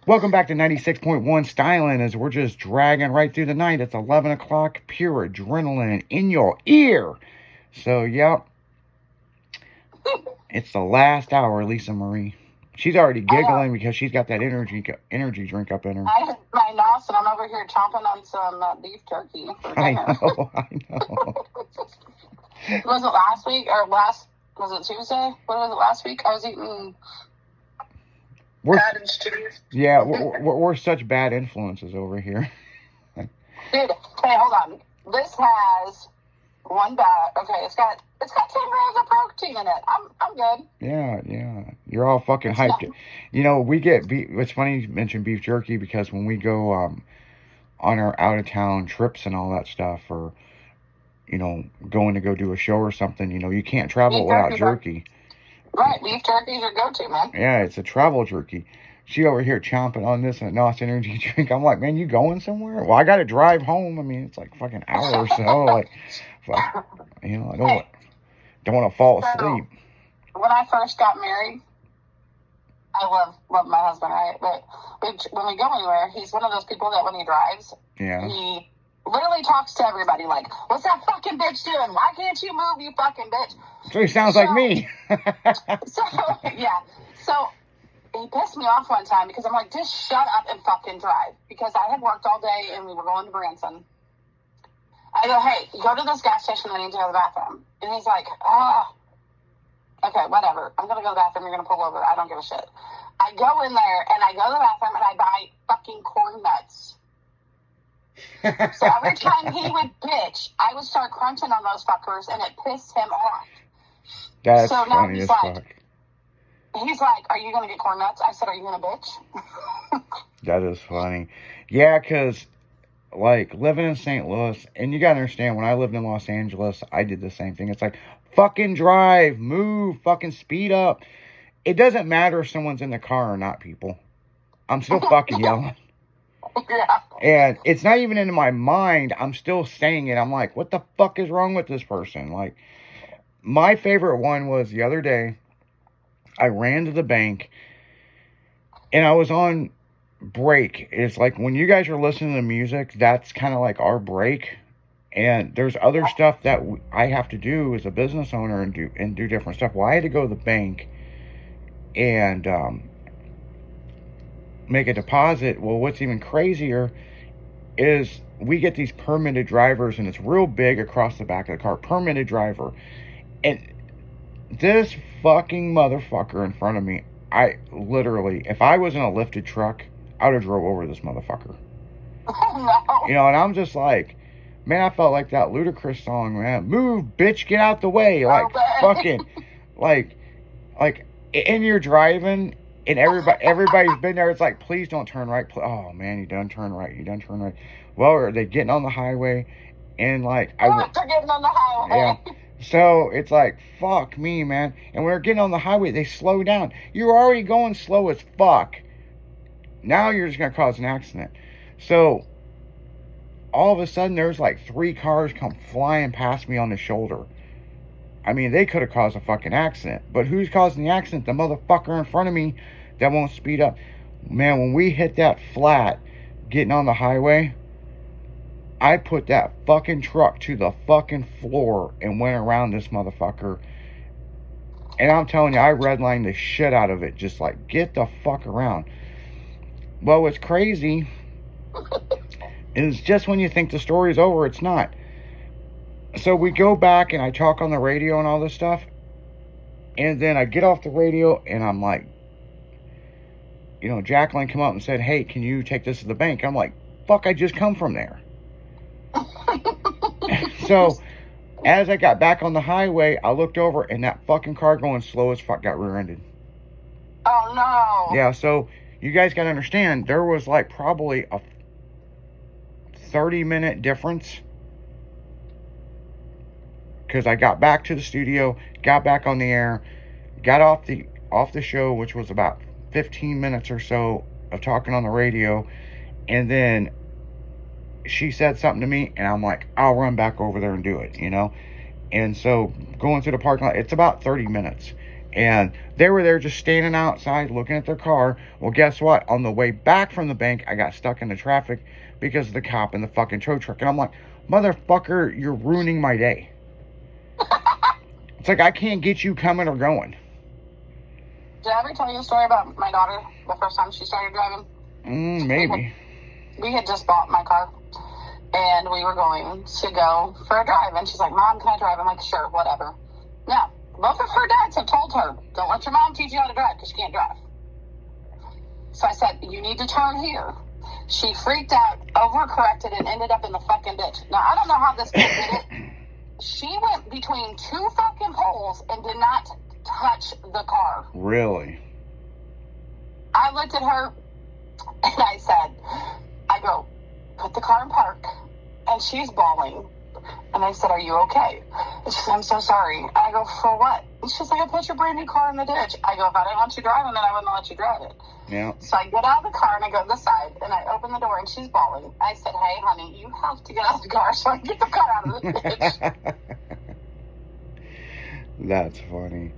Welcome back to 96.1 Styling as we're just dragging right through the night. It's 11 o'clock, pure adrenaline in your ear. So, yep. It's the last hour, Lisa Marie. She's already giggling because she's got that energy drink up in her. I hit my nose and I'm over here chomping on some beef jerky for dinner. I know. Was it last week or was it Tuesday? What was it last week? I was eating cottage cheese. Yeah, we're such bad influences over here. Dude, hey, hold on. This has one bag. Okay, it's got 10 grams of protein in it. I'm good. Yeah. You're all fucking hyped. You know, we get beef. It's funny you mention beef jerky because when we go on our out of town trips and all that stuff, or going to go do a show or something, you can't travel without jerky. Right, beef jerky is your go-to, man. Yeah, it's a travel jerky. She over here chomping on this and NOS energy drink. I'm like, man, you going somewhere? Well, I got to drive home. I mean, it's like fucking hour or so. Like, fuck, I don't want to fall asleep. When I first got married, I love my husband, right? But when we go anywhere, he's one of those people that when he drives, he literally talks to everybody like, what's that fucking bitch doing? Why can't you move, you fucking bitch? So he sounds like me. So he pissed me off one time because I'm like, just shut up and fucking drive. Because I had worked all day and we were going to Branson. I go, hey, go to this gas station. I need to go to the bathroom. And he's like, okay, whatever. I'm going to go to the bathroom. You're going to pull over. I don't give a shit. I go in there and I go to the bathroom and I buy fucking corn nuts. So every time he would bitch, I would start crunching on those fuckers and it pissed him off. That's so now funny as fuck. He's like, are you going to get corn nuts? I said, are you going to bitch? That is funny. Yeah, because, like, living in St. Louis, and you got to understand, when I lived in Los Angeles, I did the same thing. It's like, fucking drive, move, fucking speed up. It doesn't matter if someone's in the car or not, people. I'm still fucking yelling. Yeah. And it's not even in my mind. I'm still saying it. I'm like, what the fuck is wrong with this person? Like, my favorite one was the other day, I ran to the bank and I was on break. It's like when you guys are listening to music, that's kind of like our break. And there's other stuff that I have to do as a business owner and do different stuff. Well, I had to go to the bank and make a deposit. Well, what's even crazier is we get these permitted drivers and it's real big across the back of the car. Permitted driver. And this fucking motherfucker in front of me, I literally, if I was in a lifted truck, I would have drove over this motherfucker. Oh, no. And I'm just like, man, I felt like that Ludacris song, man. Move, bitch, get out the way. Like, fucking, like, and you're driving, and everybody's been there. It's like, please don't turn right. Oh, man, you done turn right. Well, are they getting on the highway? And, like, they're getting on the highway. Yeah. So, it's like, fuck me, man. And when they're getting on the highway, they slow down. You're already going slow as fuck. Now you're just going to cause an accident. So, all of a sudden, there's like 3 cars come flying past me on the shoulder. I mean, they could have caused a fucking accident. But who's causing the accident? The motherfucker in front of me that won't speed up. Man, when we hit that flat, getting on the highway, I put that fucking truck to the fucking floor and went around this motherfucker. And I'm telling you, I redlined the shit out of it. Just like, get the fuck around. Well, what's crazy is just when you think the story's over, it's not. So we go back and I talk on the radio and all this stuff. And then I get off the radio and I'm like, Jacqueline come up and said, hey, can you take this to the bank? I'm like, fuck, I just come from there. So as I got back on the highway, I looked over and that fucking car going slow as fuck got rear-ended. Oh, no. Yeah, so you guys got to understand, there was like probably a 30-minute difference. Because I got back to the studio, got back on the air, got off the show, which was about 15 minutes or so of talking on the radio. And then she said something to me, and I'm like, I'll run back over there and do it, And so going through the parking lot, it's about 30 minutes. And they were there just standing outside looking at their car. Well, guess what? On the way back from the bank, I got stuck in the traffic because of the cop and the fucking tow truck. And I'm like, motherfucker, you're ruining my day. It's like I can't get you coming or going. Did I ever tell you a story about my daughter the first time she started driving? Maybe. We had just bought my car, and we were going to go for a drive. And she's like, Mom, can I drive? I'm like, sure, whatever. Now, both of her dads have told her, don't let your mom teach you how to drive because she can't drive. So I said, you need to turn here. She freaked out, overcorrected, and ended up in the fucking ditch. Now, I don't know how this kid did it. She went between two fucking poles and did not touch the car. Really? I looked at her and I said, I go, put the car in park. And she's bawling. And I said, are you okay? And she said, I'm so sorry. And I go, for what? And she's like, I put your brand new car in the ditch. I go, if I didn't want you driving it, I wouldn't let you drive it. Yeah. So I get out of the car and I go to the side and I open the door and she's bawling. I said, hey, honey, you have to get out of the car so I can get the car out of the ditch. That's funny.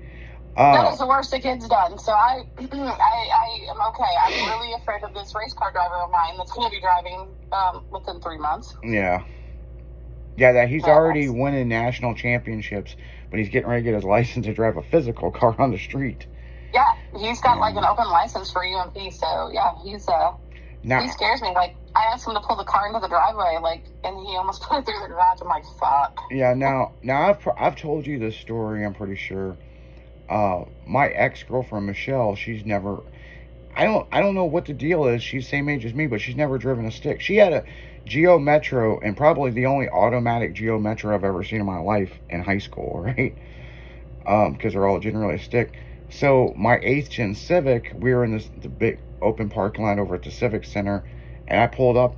That was the worst the kid's done. So I am okay. I'm really afraid of this race car driver of mine that's going to be driving within 3 months. Yeah. Yeah, that he's already winning national championships, but he's getting ready to get his license to drive a physical car on the street. Yeah, he's got like an open license for UMP, so yeah, he scares me. Like, I asked him to pull the car into the driveway, like, and he almost put it through the garage. I'm like, fuck. Yeah, now I've told you this story, I'm pretty sure. My ex-girlfriend, Michelle, she's never, I don't know what the deal is. She's the same age as me, but she's never driven a stick. She had a Geo Metro, and probably the only automatic Geo Metro I've ever seen in my life in high school, right? Because they're all generally a stick. So my 8th gen Civic, we were in the big open parking lot over at the Civic Center, and I pulled up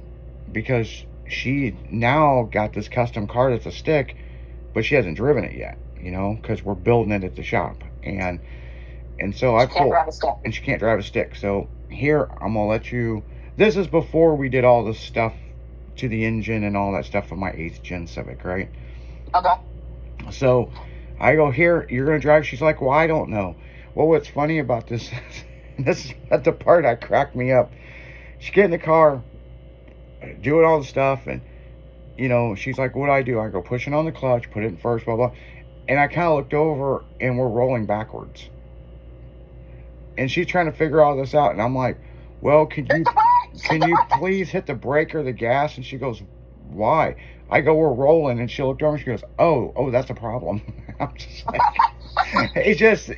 because she now got this custom car that's a stick, but she hasn't driven it yet, you know, because we're building it at the shop. And so I pulled, and she can't drive a stick. So here, I'm gonna let you, this is before we did all this stuff to the engine and all that stuff with my 8th gen Civic, right? Okay. So I go, here, you're gonna drive? She's like, well, I don't know. Well, what's funny about this this is at the part that cracked me up. She get in the car, doing all the stuff, and, you know, she's like, what do I do? I go, pushing on the clutch, put it in first, blah, blah. And I kind of looked over, and we're rolling backwards. And she's trying to figure all this out, and I'm like, well, can you please hit the brake or the gas? And she goes, why? I go, we're rolling. And she looked over and she goes, oh, that's a problem. I'm just like,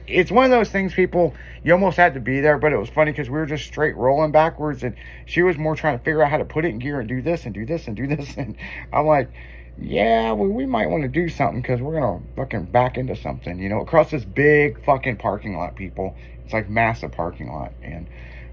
it's one of those things, people, you almost had to be there, but it was funny because we were just straight rolling backwards, and she was more trying to figure out how to put it in gear and do this and do this and do this. And I'm like, yeah, well, we might want to do something because we're going to fucking back into something, you know, across this big fucking parking lot, people. It's like massive parking lot, and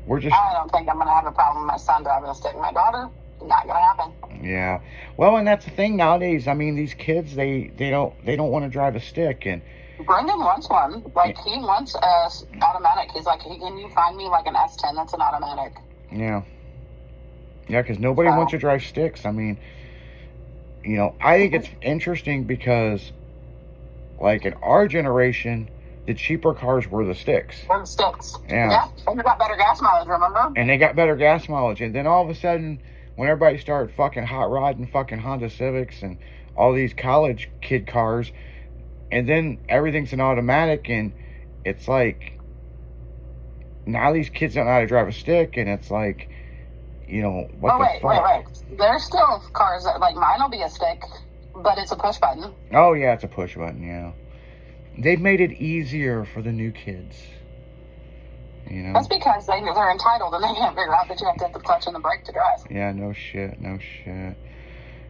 we're just... I don't think I'm going to have a problem with my son driving a stick. My daughter, not going to happen. Yeah. Well, and that's the thing nowadays. I mean, these kids, they don't want to drive a stick. And Brendan wants one. Like, he wants a automatic. He's like, can you find me like an S10 that's an automatic? Yeah. Yeah, because nobody wants to drive sticks. I mean, you know, I think it's interesting because, like, in our generation, the cheaper cars were the sticks. Were the sticks. Yeah. And they got better gas mileage, remember? And they got better gas mileage. And then all of a sudden, when everybody started fucking hot rodding fucking Honda Civics and all these college kid cars, and then everything's an automatic, and it's like, now these kids don't know how to drive a stick, and it's like, you know, what the fuck? Wait. There's still cars that, like, mine will be a stick, but it's a push button. Oh, yeah, it's a push button, yeah. They've made it easier for the new kids. You know? That's because they're entitled and they can't figure out that you have to hit the clutch and the brake to drive. Yeah, no shit.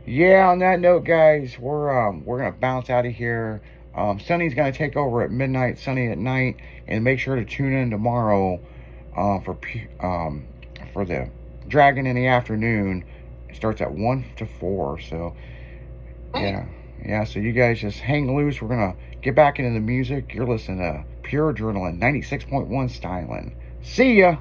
Yeah, on that note, guys, we're gonna bounce out of here. Sunny's gonna take over at midnight, Sunny at night, and make sure to tune in tomorrow for the Dragon in the afternoon. It starts at 1 to 4. So yeah. So you guys just hang loose. We're gonna get back into the music. You're listening to Pure Adrenaline 96.1 Styling. See ya.